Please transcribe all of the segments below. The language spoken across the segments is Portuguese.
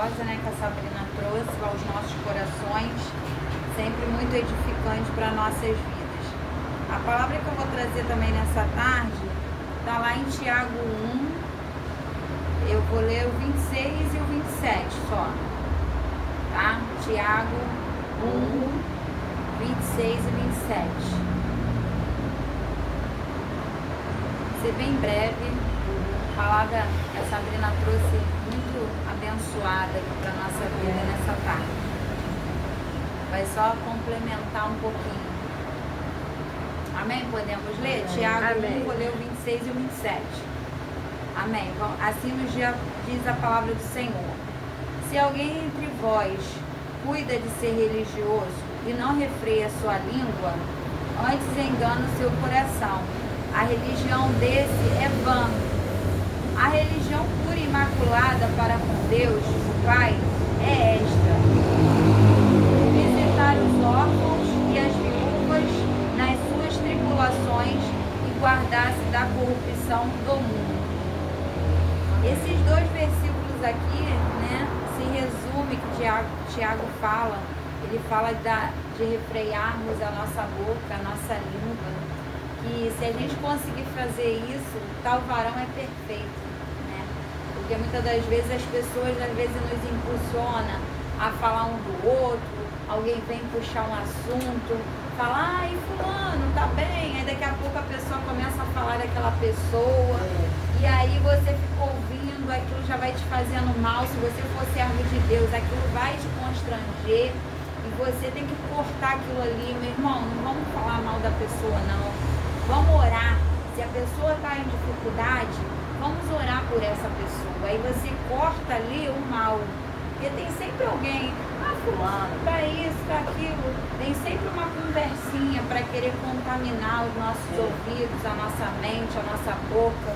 preciosa, né, que a Sabrina trouxe aos nossos corações, sempre muito edificante para nossas vidas. A palavra que eu vou trazer também nessa tarde está lá em Tiago 1, eu vou ler o 26 e o 27 só, tá? Tiago 1, 26 e 27. Ser bem breve, a palavra que a Sabrina trouxe muito abençoada aqui para a nossa vida nessa tarde. Vai só complementar um pouquinho. Amém? Podemos ler? Tiago 1, vou ler o 26 e o 27. Amém. Assim nos diz a palavra do Senhor. Se alguém entre vós cuida de ser religioso e não refreia sua língua, antes engana o seu coração. A religião desse é vã. A religião pura e imaculada para com Deus, o Pai, é esta: visitar os órfãos e as viúvas nas suas tribulações e guardar-se da corrupção do mundo. Esses dois versículos aqui, né, se resume que Tiago fala. Ele fala de refrearmos a nossa boca, a nossa língua. Que se a gente conseguir fazer isso, tal varão é perfeito, né? Porque muitas das vezes as pessoas nos impulsionam a falar um do outro, alguém vem puxar um assunto, fala, ai fulano, tá bem, aí daqui a pouco a pessoa começa a falar daquela pessoa, e aí você fica ouvindo, aquilo já vai te fazendo mal. Se você for servo de Deus, aquilo vai te constranger, e você tem que cortar aquilo ali. Meu irmão, não vamos falar mal da pessoa não. Vamos orar. Se a pessoa está em dificuldade, vamos orar por essa pessoa. Aí você corta ali o mal. Porque tem sempre alguém, fulano, para isso, para aquilo. Tem sempre uma conversinha para querer contaminar os nossos ouvidos, a nossa mente, a nossa boca.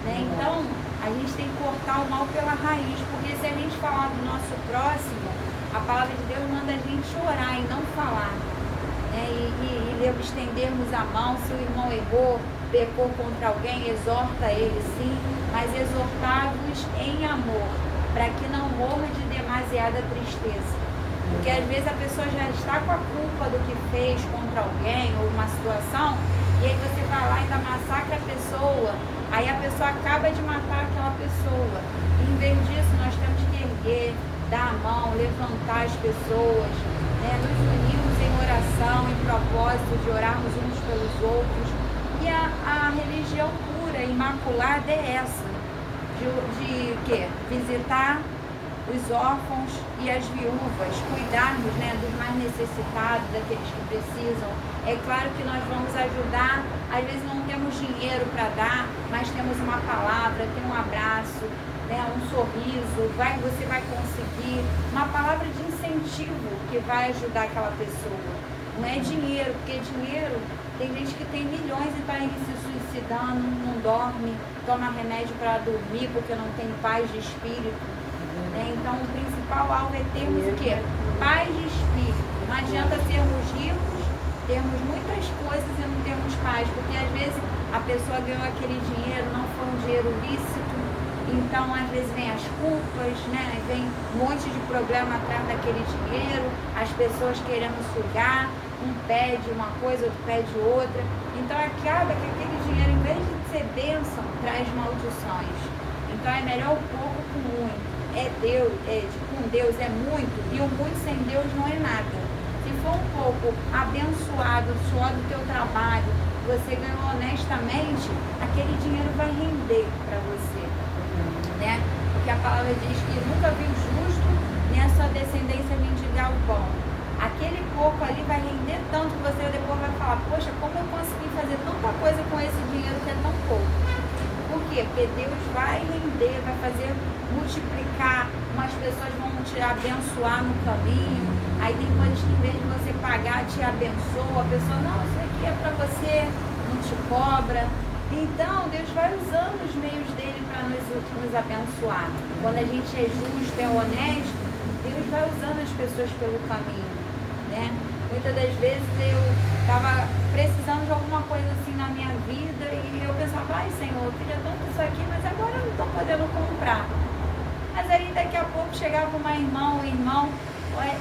Né? Então, a gente tem que cortar o mal pela raiz. Porque se a gente falar do nosso próximo, a palavra de Deus manda a gente orar e não falar. E estendermos a mão. Se o irmão errou, pecou contra alguém, exorta ele sim, mas exortar-vos em amor, para que não morra de demasiada tristeza. Porque às vezes a pessoa já está com a culpa do que fez contra alguém ou uma situação, e aí você vai lá e ainda massacra a pessoa, aí a pessoa acaba de matar aquela pessoa. E em vez disso, nós temos que erguer, dar a mão, levantar as pessoas, né? Nos unirmos em oração, em propósito de orarmos uns pelos outros. E a religião pura, imaculada é essa, de quê? Visitar os órfãos e as viúvas, cuidarmos, né, dos mais necessitados, daqueles que precisam. É claro que nós vamos ajudar, às vezes não temos dinheiro para dar, mas temos uma palavra, tem um abraço, né, um sorriso, você vai conseguir, uma palavra de incentivo que vai ajudar aquela pessoa. Não é dinheiro, porque dinheiro, tem gente que tem milhões e está aí se suicidando, não dorme, toma remédio para dormir porque não tem paz de espírito. Né? Então o principal alvo é termos o quê? Paz de espírito. Não adianta sermos ricos, termos muitas coisas e não termos paz, porque às vezes a pessoa ganhou aquele dinheiro, não foi um dinheiro lícito. Então, às vezes, vem as culpas, né? Vem um monte de problema atrás daquele dinheiro, as pessoas querendo sugar, um pede uma coisa, outro pede outra. Então, acaba que aquele dinheiro, em vez de ser bênção, traz maldições. Então, é melhor o pouco com o muito. Com Deus é muito, e o muito sem Deus não é nada. Se for um pouco abençoado, o suor do teu trabalho, você ganhou honestamente, aquele dinheiro vai render para você. Né? Porque a palavra diz que nunca viu justo nem a sua descendência mendigar o pão. Aquele pouco ali vai render tanto que você depois vai falar, poxa, como eu consegui fazer tanta coisa com esse dinheiro que é tão pouco? Por quê? Porque Deus vai render, vai fazer multiplicar, umas pessoas vão te abençoar no caminho, aí tem coisas que em vez de você pagar, te abençoa, a pessoa, não, isso aqui é para você, não te cobra. Então, Deus vai usando os meios dele para nos abençoar. Quando a gente é justo, é honesto, Deus vai usando as pessoas pelo caminho, né? Muitas das vezes eu estava precisando de alguma coisa assim na minha vida e eu pensava, ai Senhor, eu queria tanto isso aqui, mas agora eu não estou podendo comprar. Mas aí daqui a pouco chegava uma irmã, um irmão, olha,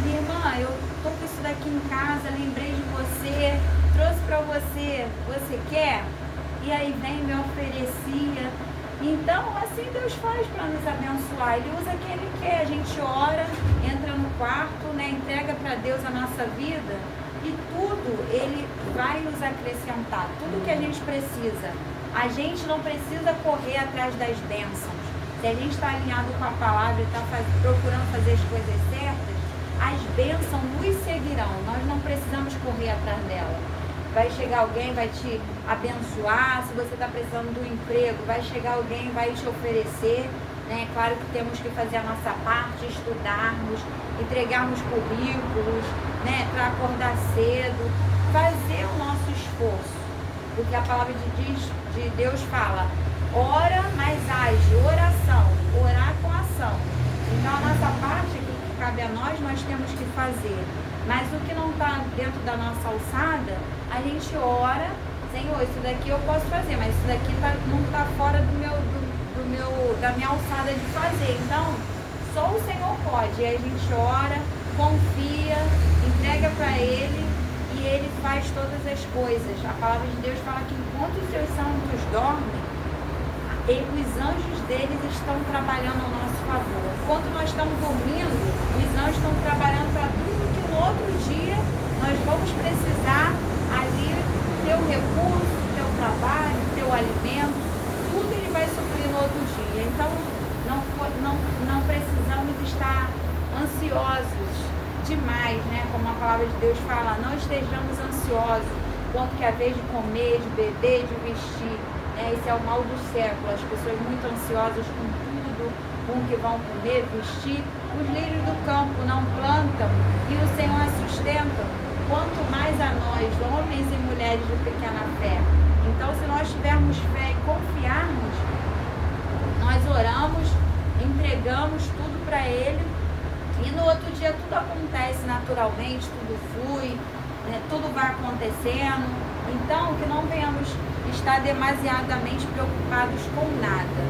minha irmã, eu tô com isso daqui em casa, lembrei de você, trouxe para você, você quer? E aí vem, me oferecia. Então, assim Deus faz para nos abençoar. Ele usa quem Ele quer. A gente ora, entra no quarto, né, entrega para Deus a nossa vida e tudo Ele vai nos acrescentar. Tudo que a gente precisa. A gente não precisa correr atrás das bênçãos. Se a gente está alinhado com a palavra e está procurando fazer as coisas certas, as bênçãos nos seguirão. Nós não precisamos correr atrás dela. Vai chegar alguém, vai te abençoar. Se você está precisando do emprego, vai chegar alguém, vai te oferecer. Né? Claro que temos que fazer a nossa parte, estudarmos, entregarmos currículos, né? Para acordar cedo, fazer o nosso esforço. Porque a palavra de Deus fala, ora, mas age, oração, orar com ação. Então a nossa parte que cabe a nós temos que fazer. Mas o que não está dentro da nossa alçada, a gente ora, Senhor, isso daqui eu posso fazer, mas isso daqui não está fora da minha alçada de fazer. Então, só o Senhor pode. E a gente ora, confia, entrega para Ele e Ele faz todas as coisas. A palavra de Deus fala que enquanto os seus santos dormem, os anjos deles estão trabalhando ao nosso favor. Enquanto nós estamos dormindo, os anjos estão trabalhando para tudo que no outro dia nós vamos precisar ali, teu recurso, teu trabalho, teu alimento, tudo ele vai suprir no outro dia. Então, não precisamos estar ansiosos demais, né? Como a palavra de Deus fala, não estejamos ansiosos quanto que a vez de comer, de beber, de vestir. Esse é o mal do século, as pessoas muito ansiosas com tudo, com o que vão comer, vestir. Os lírios do campo não plantam e o Senhor a sustenta, quanto mais a nós, homens e mulheres de pequena fé. Então, se nós tivermos fé e confiarmos, nós oramos, entregamos tudo para Ele e no outro dia tudo acontece naturalmente, tudo flui, né, tudo vai acontecendo. Então, que não venhamos estar demasiadamente preocupados com nada,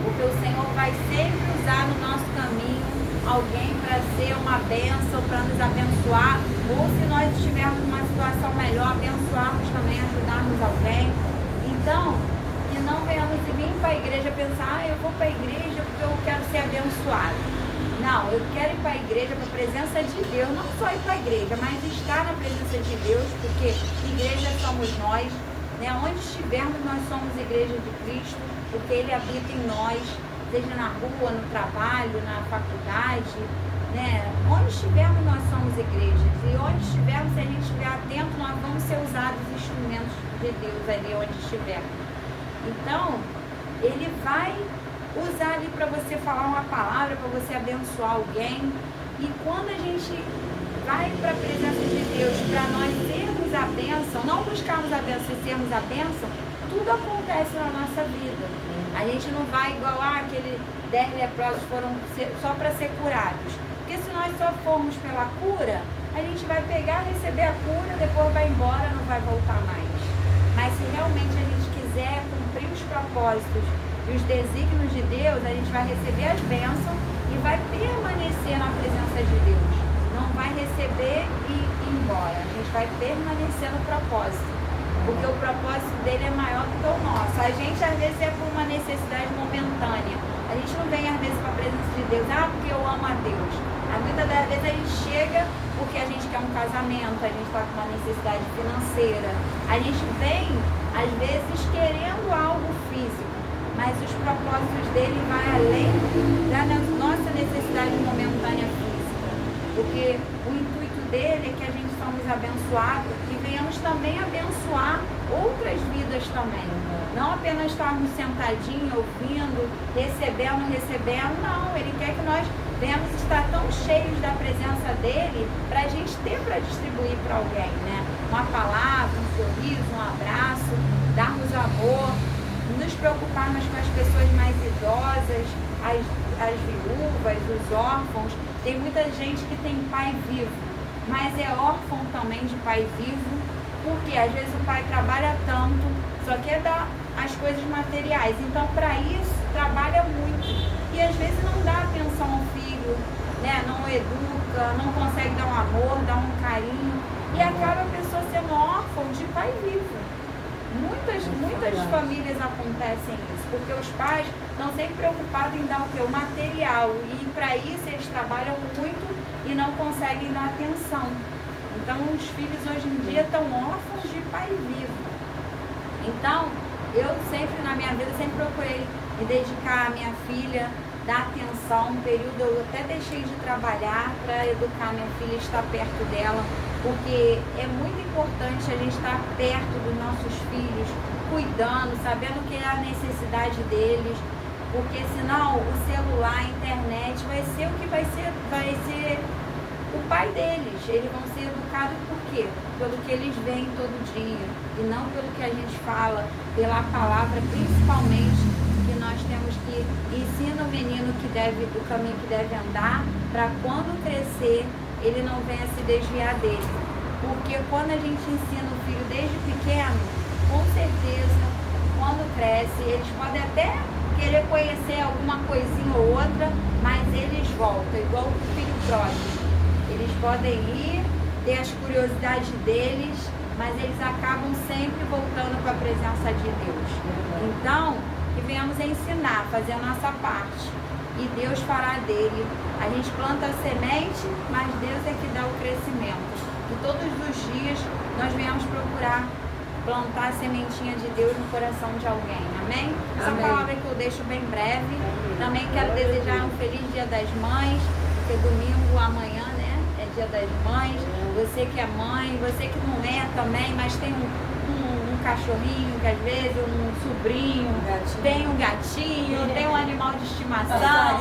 porque o Senhor vai sempre usar no nosso caminho alguém para ser uma bênção, para nos abençoar, ou se nós estivermos numa situação melhor, abençoarmos também, ajudarmos alguém. Então, que não venhamos vir para a igreja pensar, eu vou para a igreja porque eu quero ser abençoado. Não, eu quero ir para a igreja, para a presença de Deus, não só ir para a igreja, mas estar na presença de Deus, porque igreja somos nós, né? Onde estivermos, nós somos igreja de Cristo, porque Ele habita em nós, seja na rua, no trabalho, na faculdade, né? Onde estivermos, nós somos igrejas, e onde estivermos, se a gente estiver atento, nós vamos ser usados instrumentos de Deus ali onde estivermos. Então, Ele vai usar ali para você falar uma palavra, para você abençoar alguém. E quando a gente vai para a presença de Deus, para nós sermos a bênção, não buscarmos a bênção e sermos a bênção, tudo acontece na nossa vida. A gente não vai igual aquele 10 leprosos foram só para ser curados. Porque se nós só formos pela cura, a gente vai pegar, receber a cura, depois vai embora, não vai voltar mais. Mas se realmente a gente quiser cumprir os propósitos e os desígnios de Deus, a gente vai receber as bênçãos e vai permanecer na presença de Deus. Não vai receber e ir embora. A gente vai permanecer no propósito. Porque o propósito dele é maior do que o nosso. A gente às vezes é por uma necessidade momentânea. A gente não vem às vezes para a presença de Deus, porque eu amo a Deus. Muitas das vezes a gente chega porque a gente quer um casamento, a gente está com uma necessidade financeira. A gente vem, às vezes, querendo algo físico. Mas os propósitos dele vão além da nossa necessidade momentânea física. Porque o intuito dele é que a gente somos abençoados e venhamos também abençoar outras vidas também. Não apenas estarmos sentadinhos, ouvindo, recebendo, não. Ele quer que nós venhamos estar tão cheios da presença dele para a gente ter para distribuir para alguém, né? Uma palavra, um sorriso, um abraço, darmos amor, nos preocuparmos com as pessoas mais idosas, as viúvas, os órfãos. Tem muita gente que tem pai vivo, mas é órfão também de pai vivo, porque às vezes o pai trabalha tanto, só quer dar as coisas materiais. Então, para isso, trabalha muito e às vezes não dá atenção ao filho, né? Não educa, não consegue dar um amor, dar um carinho e acaba a pessoa sendo órfã de pai vivo. Muitas famílias acontecem isso, porque os pais estão sempre preocupados em dar o quê? O material, e para isso eles trabalham muito e não conseguem dar atenção. Então os filhos hoje em dia estão órfãos de pai vivo. Então, eu sempre, na minha vida, sempre procurei me dedicar à minha filha, dar atenção. Um período eu até deixei de trabalhar para educar minha filha, estar perto dela, porque é muito importante a gente estar perto dos nossos filhos, cuidando, sabendo o que é a necessidade deles, porque senão o celular, a internet vai ser o que vai ser o pai deles. Eles vão ser educados por quê? Pelo que eles veem todo dia e não pelo que a gente fala, pela palavra, principalmente, que nós temos que ensinar o menino o caminho que deve andar, para quando crescer ele não venha se desviar dele. Porque quando a gente ensina o filho desde pequeno, com certeza, quando cresce, eles podem até querer conhecer alguma coisinha ou outra, mas eles voltam, igual o filho pródigo. Eles podem ir, ter as curiosidades deles, mas eles acabam sempre voltando para a presença de Deus. Então, que venhamos a ensinar, fazer a nossa parte. E Deus fará dele. A gente planta a semente, mas Deus é que dá o crescimento. E todos os dias nós venhamos procurar plantar a sementinha de Deus no coração de alguém. Amém? Essa palavra que eu deixo bem breve. Também quero desejar um feliz Dia das Mães, porque domingo amanhã, né? É Dia das Mães. Você que é mãe, você que não é também, mas tem um cachorrinho, que às vezes um sobrinho, tem um gatinho, tem um animal de estimação,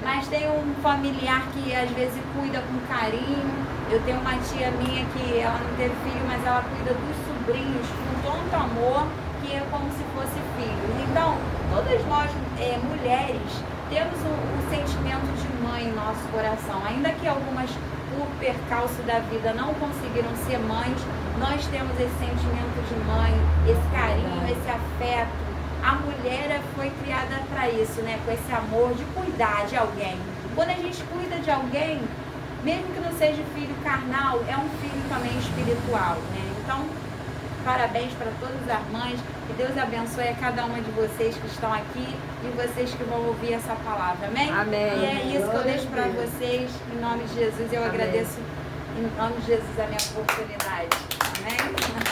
mas tem um familiar que às vezes cuida com carinho. Eu tenho uma tia minha que ela não teve filho, mas ela cuida dos sobrinhos com tanto amor que é como se fosse filho. Então, todas nós, mulheres, temos o sentimento de mãe em nosso coração, ainda que algumas por percalço da vida não conseguiram ser mães, nós temos esse sentimento de mãe, esse carinho, esse afeto. A mulher foi criada para isso, né? Com esse amor de cuidar de alguém. Quando a gente cuida de alguém, mesmo que não seja filho carnal, é um filho também espiritual, né? Então, parabéns para todas as mães, que Deus abençoe a cada uma de vocês que estão aqui e vocês que vão ouvir essa palavra, amém? Amém. E é isso que eu deixo para vocês, em nome de Jesus. Eu agradeço em nome de Jesus a minha oportunidade, amém?